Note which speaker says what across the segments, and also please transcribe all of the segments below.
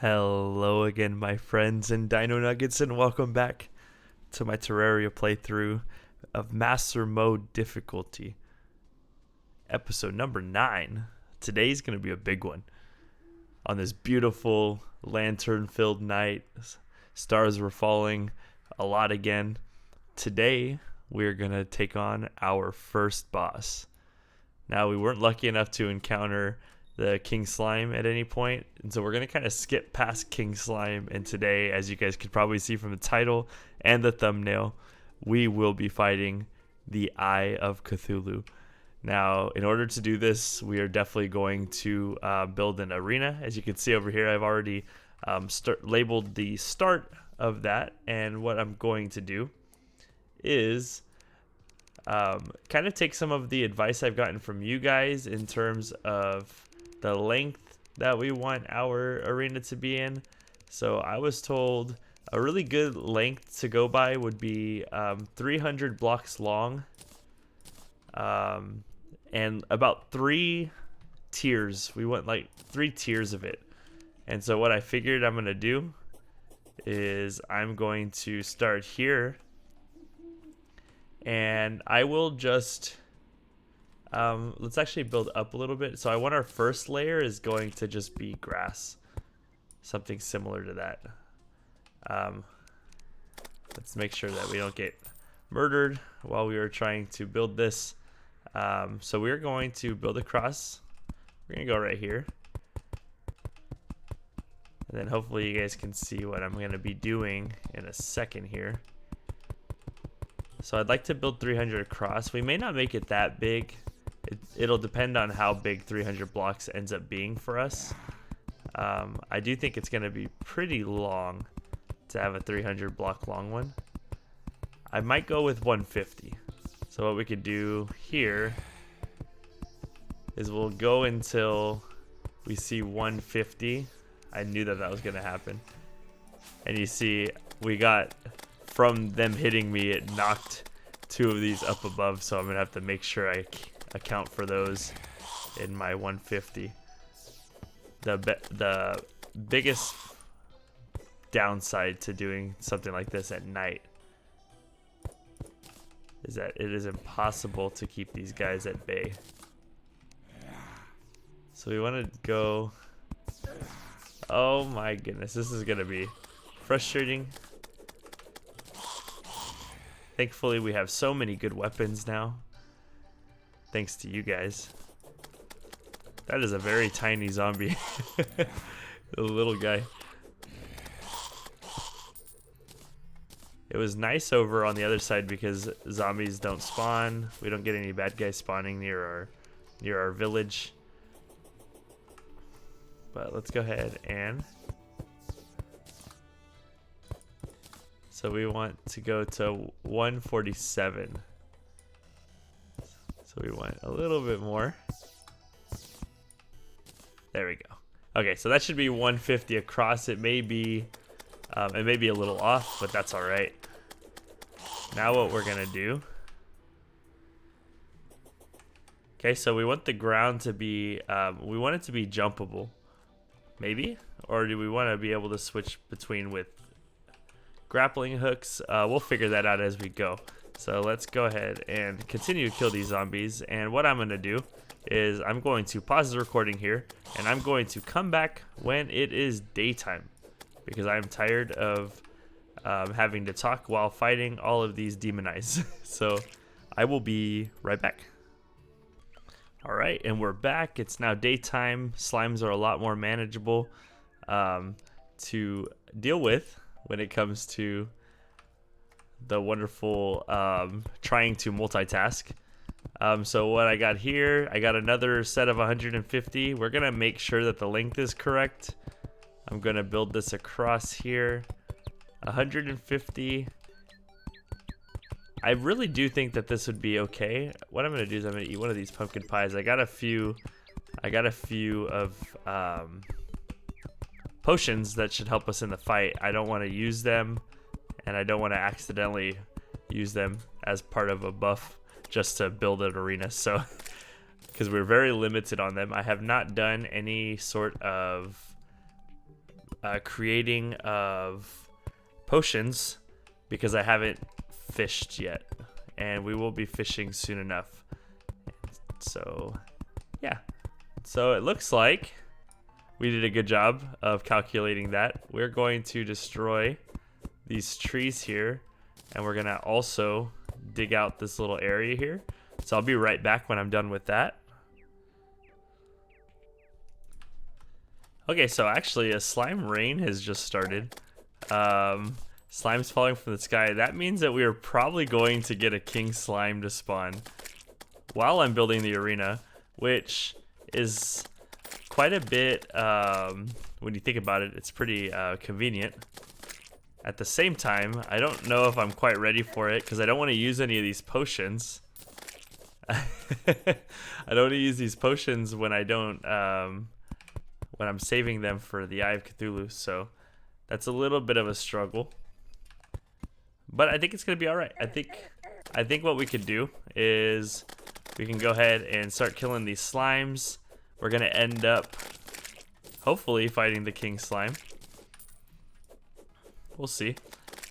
Speaker 1: Hello again, my friends and Dino Nuggets, and welcome back to my Terraria playthrough of Master Mode Difficulty, episode number 9. Today's going to be a big one. On this beautiful lantern-filled night, stars were falling a lot again. Today, we're going to take on our first boss. Now, we weren't lucky enough to encounter the King Slime at any point, and so we're going to kind of skip past King Slime, and today, as you guys could probably see from the title and the thumbnail, we will be fighting the Eye of Cthulhu. Now, in order to do this, we are definitely going to build an arena. As you can see over here, I've already labeled the start of that, and what I'm going to do is kind of take some of the advice I've gotten from you guys in terms of the length that we want our arena to be in. So I was told a really good length to go by would be 300 blocks long, and about 3 tiers. We want like 3 tiers of it. And so what I figured I'm gonna do is I'm going to start here, and I will just let's actually build up a little bit. So I want our first layer is going to just be grass, something similar to that. Let's make sure that we don't get murdered while we are trying to build this. So we're going to build across. We're gonna go right here, and then hopefully you guys can see what I'm gonna be doing in a second here. So I'd like to build 300 across. We may not make it that big. It'll depend on how big 300 blocks ends up being for us. I do think it's going to be pretty long to have a 300 block long one. I might go with 150. So what we could do here is we'll go until we see 150. I knew that was going to happen. And you see, we got, from them hitting me, it knocked 2 of these up above, so I'm gonna have to make sure I account for those in my 150. The biggest downside to doing something like this at night is that it is impossible to keep these guys at bay. So we want to go. Oh my goodness, this is gonna be frustrating. Thankfully, we have so many good weapons now, thanks to you guys. That is a very tiny zombie. The little guy. It was nice over on the other side because zombies don't spawn. We don't get any bad guys spawning near our village. But let's go ahead and... So we want to go to 147. So we want a little bit more. There we go. Okay, so that should be 150 across. It may be a little off, but that's all right. Now what we're gonna do? Okay, so we want the ground to be, we want it to be jumpable, maybe, or do we want to be able to switch between with grappling hooks? We'll figure that out as we go. So let's go ahead and continue to kill these zombies. And what I'm going to do is I'm going to pause the recording here, and I'm going to come back when it is daytime, because I'm tired of having to talk while fighting all of these demon eyes. So I will be right back. All right, and we're back. It's now daytime. Slimes are a lot more manageable to deal with when it comes to the wonderful trying to multitask. So what I got here, I got another set of 150. We're gonna make sure that the length is correct. I'm gonna build this across here. 150. I really do think that this would be okay. What I'm gonna do is I'm gonna eat one of these pumpkin pies. I got a few of potions that should help us in the fight. I don't want to use them, and I don't want to accidentally use them as part of a buff just to build an arena. So, because we're very limited on them. I have not done any sort of creating of potions because I haven't fished yet, and we will be fishing soon enough. So yeah, so it looks like we did a good job of calculating that. We're going to destroy these trees here, and we're gonna also dig out this little area here. So I'll be right back when I'm done with that. Okay, so actually a slime rain has just started. Slime's falling from the sky. That means that we are probably going to get a king slime to spawn while I'm building the arena, which is quite a bit, when you think about it, it's pretty convenient. At the same time, I don't know if I'm quite ready for it because I don't want to use any of these potions. I don't want to use these potions when I don't, when I'm saving them for the Eye of Cthulhu, so that's a little bit of a struggle. But I think it's gonna be all right. I think what we could do is we can go ahead and start killing these slimes. We're gonna end up hopefully fighting the king slime. We'll see,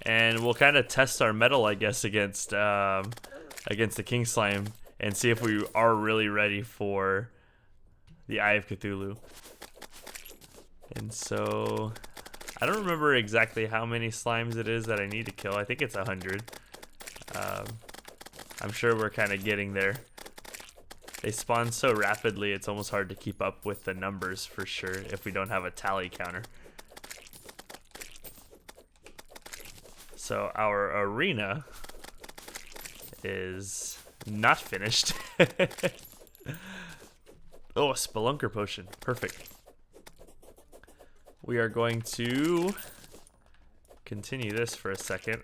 Speaker 1: and we'll kind of test our mettle, I guess, against the king slime and see if we are really ready for the Eye of Cthulhu. And so I don't remember exactly how many slimes it is that I need to kill. I think it's 100. I'm sure we're kind of getting there. They spawn so rapidly, it's almost hard to keep up with the numbers for sure if we don't have a tally counter. So our arena is not finished. Oh, a spelunker potion. Perfect. We are going to continue this for a second.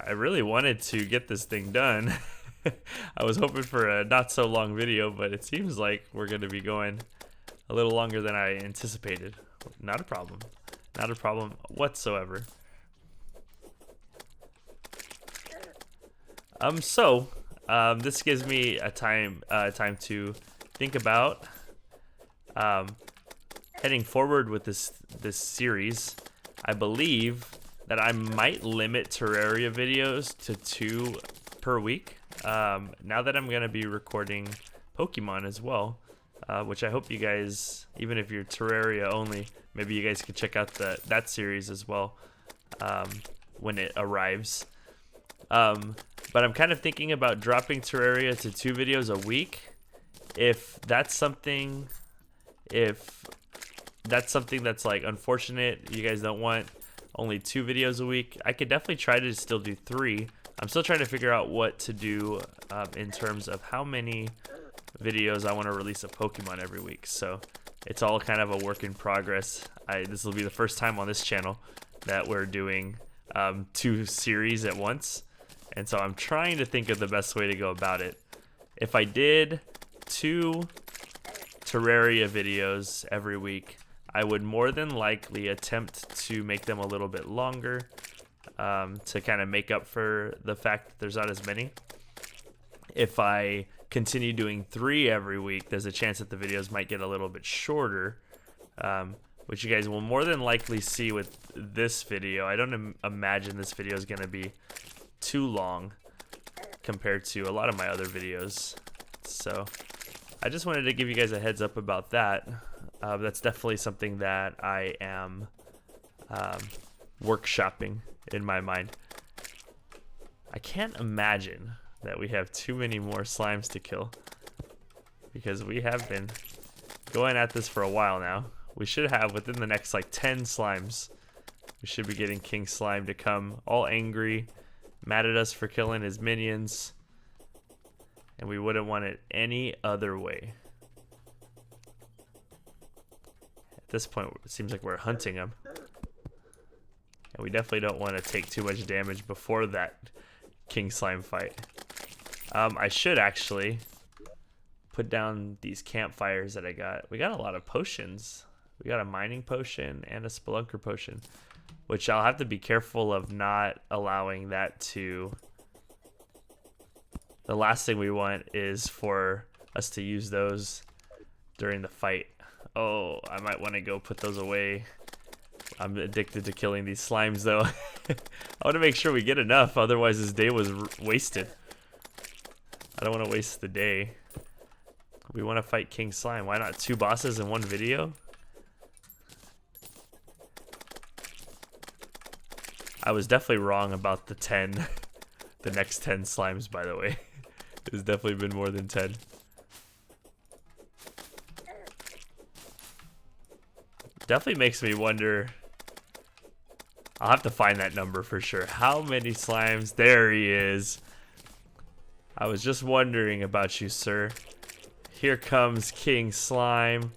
Speaker 1: I really wanted to get this thing done. I was hoping for a not so long video, but it seems like we're going to be going a little longer than I anticipated. Not a problem. Not a problem whatsoever. This gives me a time to think about heading forward with this series. I believe that I might limit Terraria videos to 2 per week. Now that I'm gonna be recording Pokemon as well, which I hope you guys, even if you're Terraria only, maybe you guys could check out that series as well when it arrives. But I'm kind of thinking about dropping Terraria to 2 videos a week. If that's something that's like unfortunate, you guys don't want only 2 videos a week, I could definitely try to still do 3. I'm still trying to figure out what to do in terms of how many videos I want to release of Pokemon every week. So it's all kind of a work in progress. This will be the first time on this channel that we're doing 2 series at once. And so I'm trying to think of the best way to go about it. If I did 2 Terraria videos every week, I would more than likely attempt to make them a little bit longer to kind of make up for the fact that there's not as many. If I continue doing 3 every week, there's a chance that the videos might get a little bit shorter, which you guys will more than likely see with this video. I don't imagine this video is going to be too long compared to a lot of my other videos. So I just wanted to give you guys a heads up about that. That's definitely something that I am workshopping in my mind. I can't imagine that we have too many more slimes to kill, because we have been going at this for a while now. We should have, within the next like 10 slimes, we should be getting King Slime to come all angry, mad at us for killing his minions, and we wouldn't want it any other way. At this point, it seems like we're hunting him, and we definitely don't want to take too much damage before that King Slime fight. I should actually put down these campfires that I got. We got a lot of potions. We got a mining potion and a spelunker potion, which I'll have to be careful of not allowing that to... The last thing we want is for us to use those during the fight. Oh, I might want to go put those away I'm addicted to killing these slimes, though. I want to make sure we get enough, otherwise this day was wasted. I don't want to waste the day. We want to fight King Slime. Why not 2 bosses in 1 video? I was definitely wrong about the 10. The next 10 slimes, by the way. It's definitely been more than 10. Definitely makes me wonder. I'll have to find that number for sure. How many slimes? There he is. I was just wondering about you, sir. Here comes King Slime.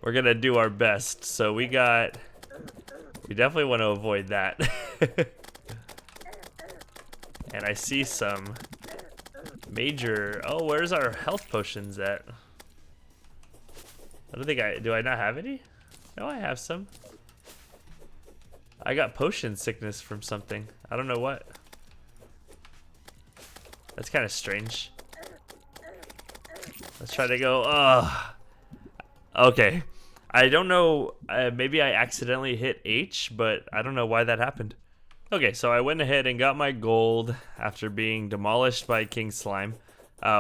Speaker 1: We're gonna do our best. So we definitely want to avoid that. And I see some major, oh, where's our health potions at? I don't think do I not have any? No, I have some. I got potion sickness from something. I don't know what. That's kind of strange. Let's try to go, okay. I don't know, maybe I accidentally hit H, but I don't know why that happened. Okay, so I went ahead and got my gold after being demolished by King Slime,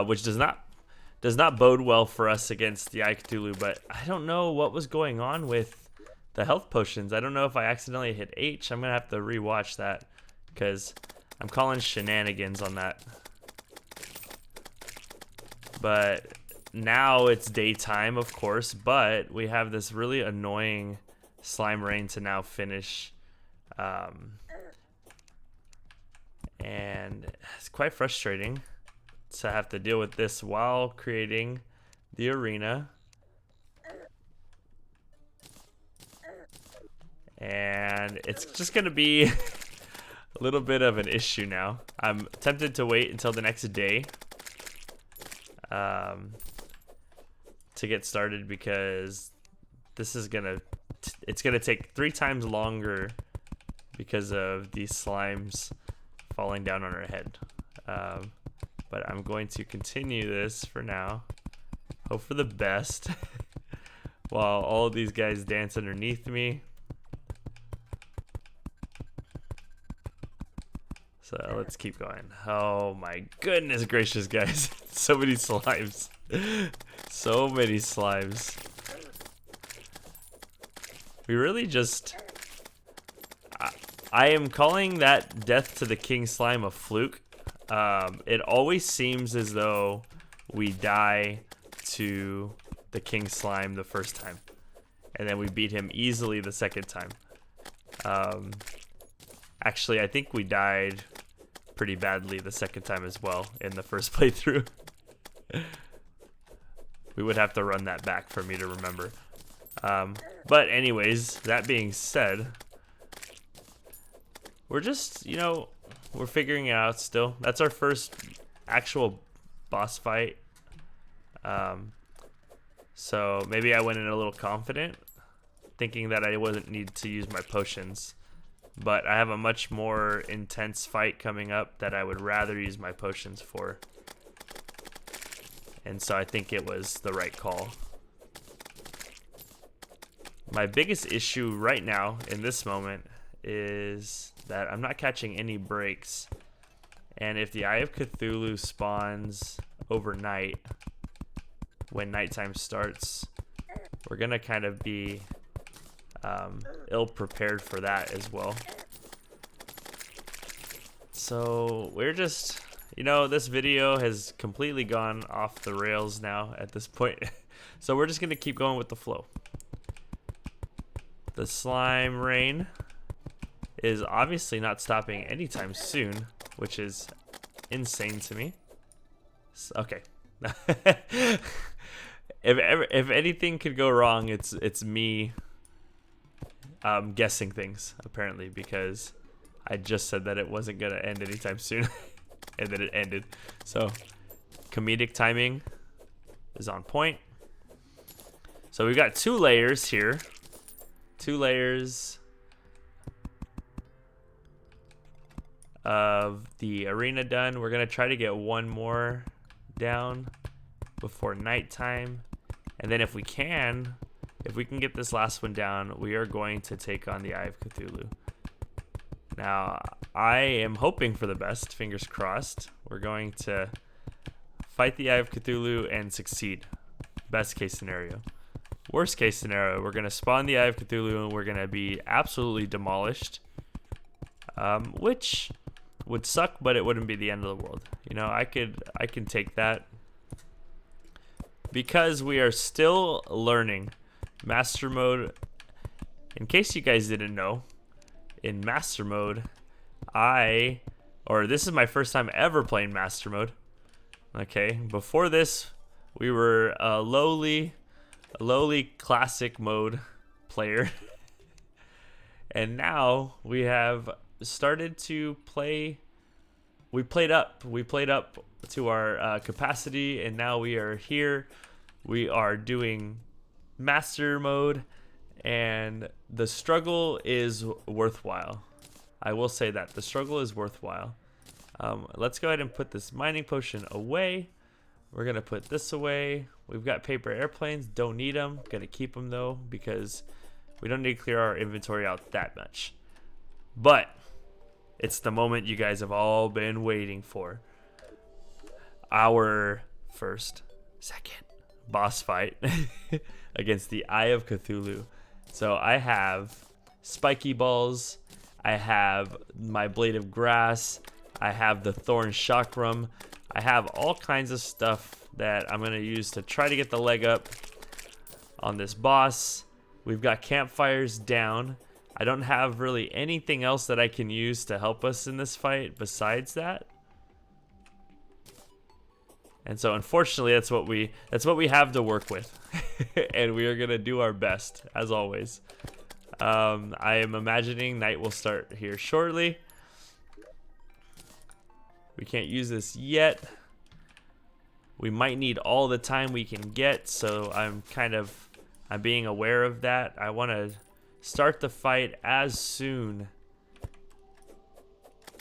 Speaker 1: which does not bode well for us against the CTHULHU, but I don't know what was going on with the health potions. I don't know if I accidentally hit H. I'm gonna have to rewatch that because I'm calling shenanigans on that. But now it's daytime, of course, but we have this really annoying slime rain to now finish. And it's quite frustrating to have to deal with this while creating the arena. And it's just gonna be a little bit of an issue now. I'm tempted to wait until the next day to get started because this is it's gonna take 3 times longer because of these slimes falling down on our head. But I'm going to continue this for now. Hope for the best. While all of these guys dance underneath me. So let's keep going. Oh my goodness gracious, guys. So many slimes. So many slimes. We really just... I am calling that death to the King Slime a fluke. It always seems as though we die to the King Slime the first time. And then we beat him easily the second time. Actually, I think we died pretty badly the second time as well in the first playthrough. We would have to run that back for me to remember. But anyways, that being said, we're just, you know, we're figuring it out still. That's our first actual boss fight. So maybe I went in a little confident, thinking that I wouldn't need to use my potions. But I have a much more intense fight coming up that I would rather use my potions for. And so I think it was the right call. My biggest issue right now in this moment is that I'm not catching any breaks. And if the Eye of Cthulhu spawns overnight, when nighttime starts, we're gonna kind of be ill prepared for that as well. So we're just, you know, this video has completely gone off the rails now at this point. So we're just gonna keep going with the flow. The slime rain is obviously not stopping anytime soon, which is insane to me. Okay. If anything could go wrong, it's me guessing things, apparently, because I just said that it wasn't gonna end anytime soon and then it ended. So comedic timing is on point. So we've got 2 layers here. 2 layers of the arena done. We're gonna try to get 1 more down before nighttime, and then if we can, If we can get this last one down, we are going to take on the Eye of Cthulhu. Now, I am hoping for the best, fingers crossed. We're going to fight the Eye of Cthulhu and succeed. Best case scenario. Worst case scenario, we're going to spawn the Eye of Cthulhu and we're going to be absolutely demolished. Which would suck, but it wouldn't be the end of the world. You know, I can take that. Because we are still learning Master Mode. In case you guys didn't know, in Master Mode, this is my first time ever playing Master Mode. Okay, before this, we were a lowly classic mode player. And now we have started to play. We played up to our capacity, and now we are here. We are doing Master Mode, and the struggle is worthwhile. I will say that the struggle is worthwhile. Let's go ahead and put this mining potion away. We're gonna put this away. We've got paper airplanes, don't need them. Gonna keep them though, because we don't need to clear our inventory out that much. But it's the moment you guys have all been waiting for. Our second boss fight against the Eye of Cthulhu. So I have spiky balls, I have my blade of grass, I have the thorn chakram, I have all kinds of stuff that I'm gonna use to try to get the leg up on this boss. We've got campfires down. I don't have really anything else that I can use to help us in this fight besides that. And so unfortunately that's what we have to work with. And we are gonna do our best as always. I am imagining night will start here shortly. We can't use this yet. We might need all the time we can get, so I'm being aware of that. I want to start the fight as soon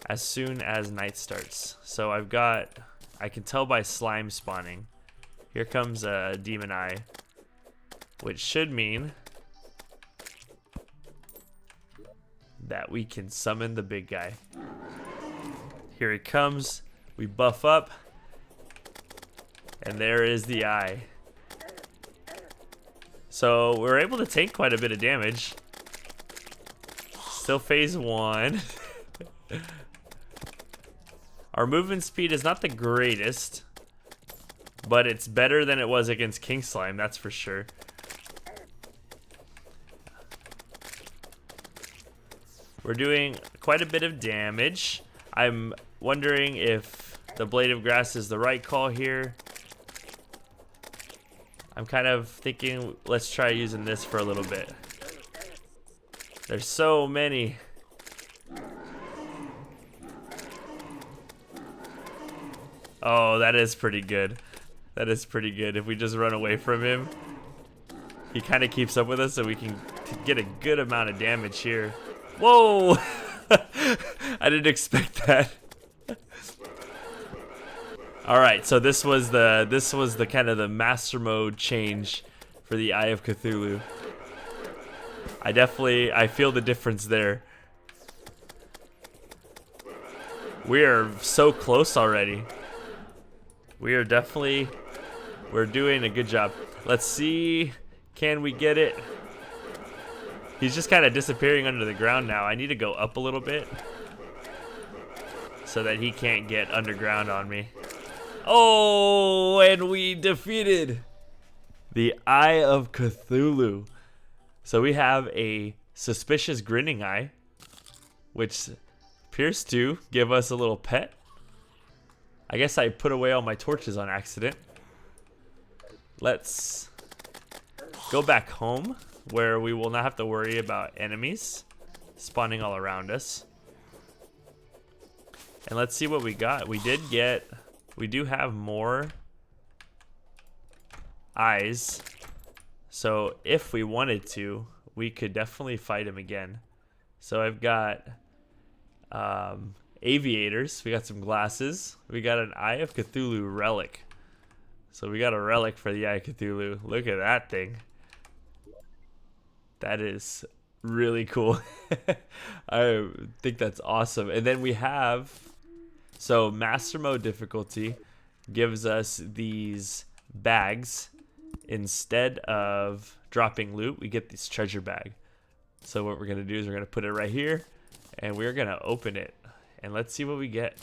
Speaker 1: as night starts. So I can tell by slime spawning. Here comes a demon eye, which should mean that we can summon the big guy. Here he comes. We buff up, and there is the eye. So we're able to take quite a bit of damage. Still phase 1. Our movement speed is not the greatest, but it's better than it was against King Slime, that's for sure. We're doing quite a bit of damage. I'm wondering if the blade of grass is the right call here. I'm kind of thinking let's try using this for a little bit. There's so many. Oh, that is pretty good. That is pretty good. If we just run away from him, he kind of keeps up with us, so we can get a good amount of damage here. Whoa! I didn't expect that. All right, so this was the kind of the master mode change for the Eye of Cthulhu. I feel the difference there. We are so close already. We're doing a good job. Let's see, can we get it? He's just kind of disappearing under the ground now. I need to go up a little bit so that he can't get underground on me. Oh, and we defeated the Eye of Cthulhu. So we have a suspicious grinning eye, which appears to give us a little pet. I guess I put away all my torches on accident. Let's go back home, where we will not have to worry about enemies spawning all around us. And let's see what we got. We do have more eyes. So if we wanted to, we could definitely fight him again. So I've got aviators. We got some glasses. We got an Eye of Cthulhu relic. So we got a relic for the Eye of Cthulhu. Look at that thing. That is really cool. I think that's awesome. And then we have, so master mode difficulty gives us these bags. Instead of dropping loot, we get this treasure bag. So what we're going to do is we're going to put it right here, and we're going to open it. And let's see what we get.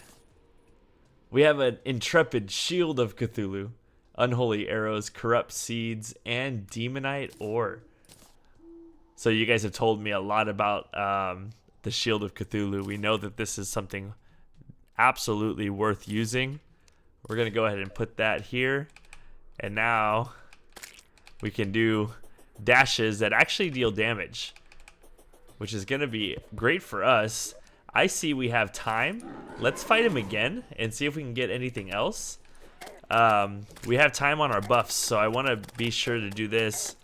Speaker 1: We have an intrepid shield of Cthulhu, unholy arrows, corrupt seeds, and demonite ore. So you guys have told me a lot about the shield of Cthulhu. We know that this is something absolutely worth using. We're going to go ahead and put that here. And now we can do dashes that actually deal damage, which is going to be great for us. I see we have time. Let's fight him again and see if we can get anything else. We have time on our buffs, so I want to be sure to do this.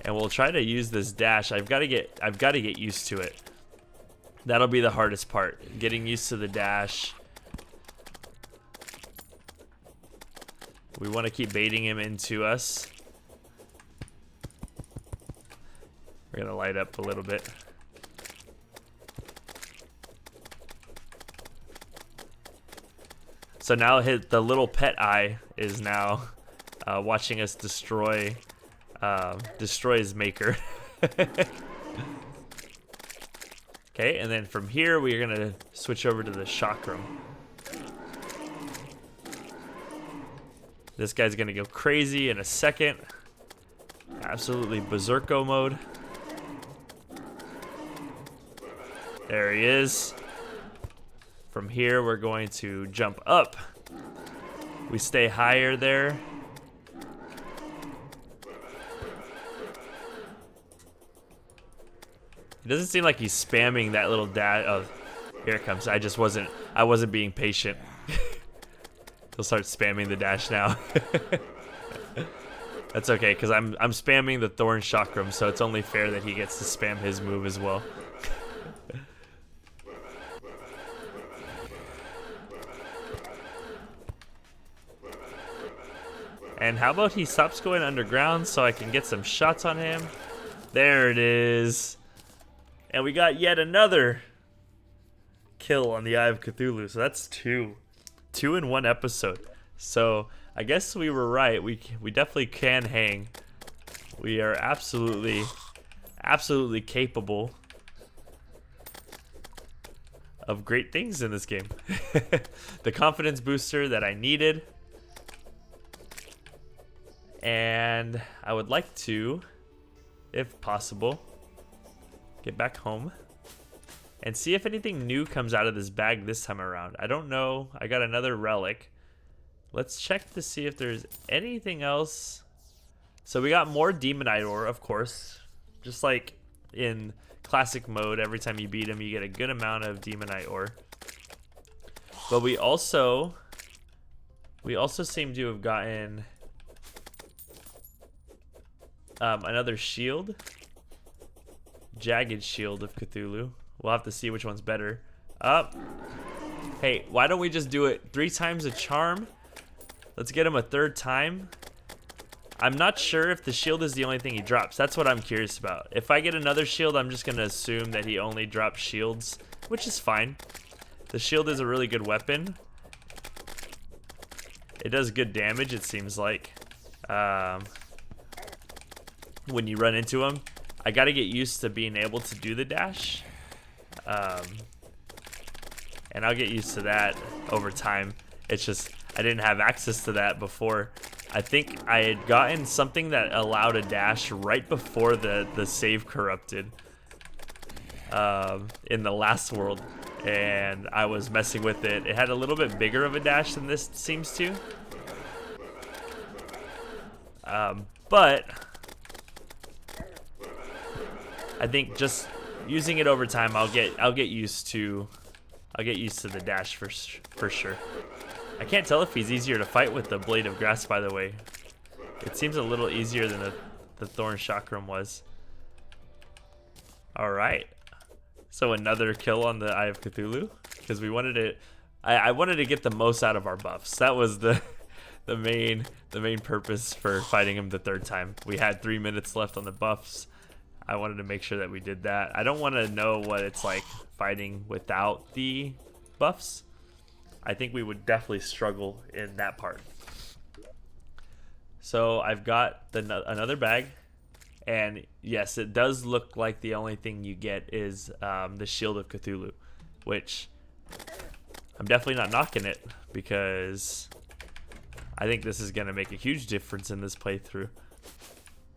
Speaker 1: And we'll try to use this dash. I've got to get used to it. That'll be the hardest part, getting used to the dash. We want to keep baiting him into us. We're going to light up a little bit. So now the little pet eye is now watching us destroy his maker. Okay, and then from here we're going to switch over to the chakram. This guy's going to go crazy in a second. Absolutely berserko mode. There he is. From here, we're going to jump up. We stay higher there. It doesn't seem like he's spamming that little dash. Oh, here it comes. I wasn't being patient. He'll start spamming the dash now. That's okay, because I'm spamming the Thorn Chakram, so it's only fair that he gets to spam his move as well. And how about he stops going underground so I can get some shots on him? There it is. And we got yet another kill on the Eye of Cthulhu. So that's two in one episode. So I guess we were right. We definitely can hang. We are absolutely capable of great things in this game. The confidence booster that I needed. And I would like to, if possible, get back home and see if anything new comes out of this bag this time around. I don't know. I got another relic. Let's check to see if there's anything else. So we got more demonite ore, of course. Just like in classic mode, every time you beat him, you get a good amount of demonite ore. But we also seem to have gotten another shield. Jagged shield of Cthulhu. We'll have to see which one's better. Hey, why don't we just do it 3 times a charm? Let's get him a 3rd time. I'm not sure if the shield is the only thing he drops. That's what I'm curious about. If I get another shield, I'm just going to assume that he only drops shields, which is fine. The shield is a really good weapon. It does good damage, it seems like. When you run into him. I got to get used to being able to do the dash. And I'll get used to that over time. It's just, I didn't have access to that before. I think I had gotten something that allowed a dash right before the save corrupted in the last world. And I was messing with it. It had a little bit bigger of a dash than this seems to. But I think just using it over time, I'll get used to the dash for sure. I can't tell if he's easier to fight with the Blade of Grass, by the way. It seems a little easier than the Thorn Chakram was. All right, so another kill on the Eye of Cthulhu because we wanted to. I wanted to get the most out of our buffs. That was the main purpose for fighting him the 3rd time. We had 3 minutes left on the buffs. I wanted to make sure that we did that. I don't want to know what it's like fighting without the buffs. I think we would definitely struggle in that part. So I've got another bag, and yes, it does look like the only thing you get is the Shield of Cthulhu, which I'm definitely not knocking it because I think this is going to make a huge difference in this playthrough.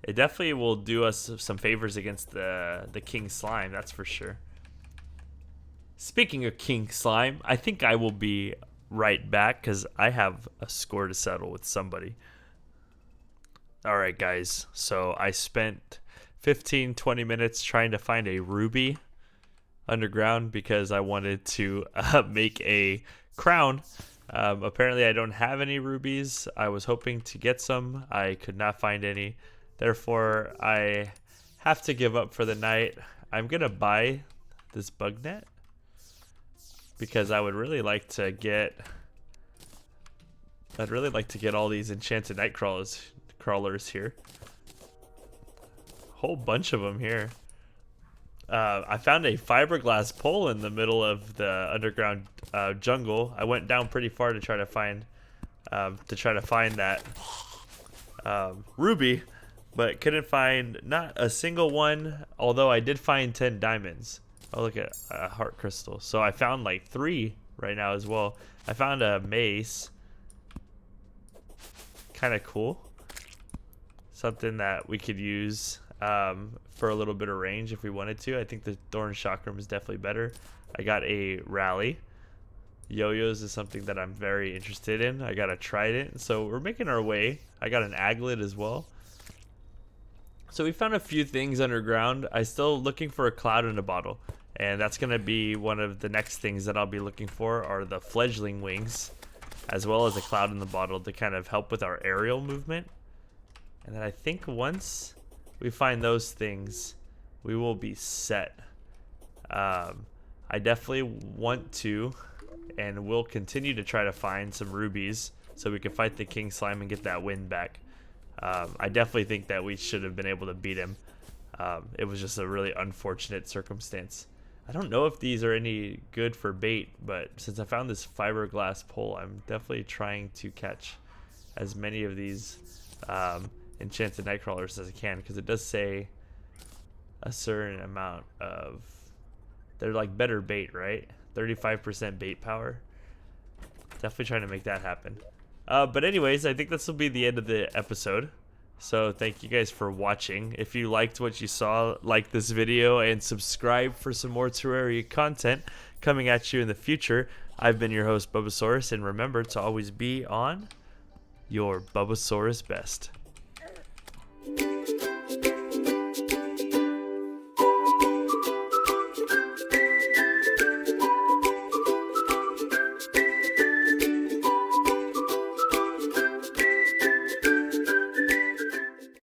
Speaker 1: It definitely will do us some favors against the King Slime, that's for sure. Speaking of King Slime, I think I will be right back because I have a score to settle with somebody. Alright guys, so I spent 15-20 minutes trying to find a ruby underground because I wanted to make a crown. Apparently I don't have any rubies. I was hoping to get some. I could not find any. Therefore, I have to give up for the night. I'm going to buy this bug net because I would really like to get all these enchanted night crawlers here. Whole bunch of them here. I found a fiberglass pole in the middle of the underground jungle. I went down pretty far to try to find that ruby, but couldn't find not a single one. Although I did find 10 diamonds. Oh, look at a heart crystal. So I found like 3 right now as well. I found a mace. Kind of cool. Something that we could use for a little bit of range if we wanted to. I think the thorn chakram is definitely better. I got a rally. Yo-yos is something that I'm very interested in. I got a trident. So we're making our way. I got an aglet as well. So we found a few things underground. I'm still looking for a cloud in a bottle. And that's going to be one of the next things that I'll be looking for are the fledgling wings, as well as a cloud in the bottle to kind of help with our aerial movement. And then I think once we find those things, we will be set. I definitely want to and will continue to try to find some rubies so we can fight the King Slime and get that win back. I definitely think that we should have been able to beat him. It was just a really unfortunate circumstance. I don't know if these are any good for bait, but since I found this fiberglass pole, I'm definitely trying to catch as many of these enchanted nightcrawlers as I can, because it does say a certain amount of, they're like better bait, right? 35% bait power. Definitely trying to make that happen. But anyways, I think this will be the end of the episode. So thank you guys for watching. If you liked what you saw, like this video and subscribe for some more Terraria content coming at you in the future. I've been your host, BUBBASAURUS, and remember to always be on your BUBBASAURUS best.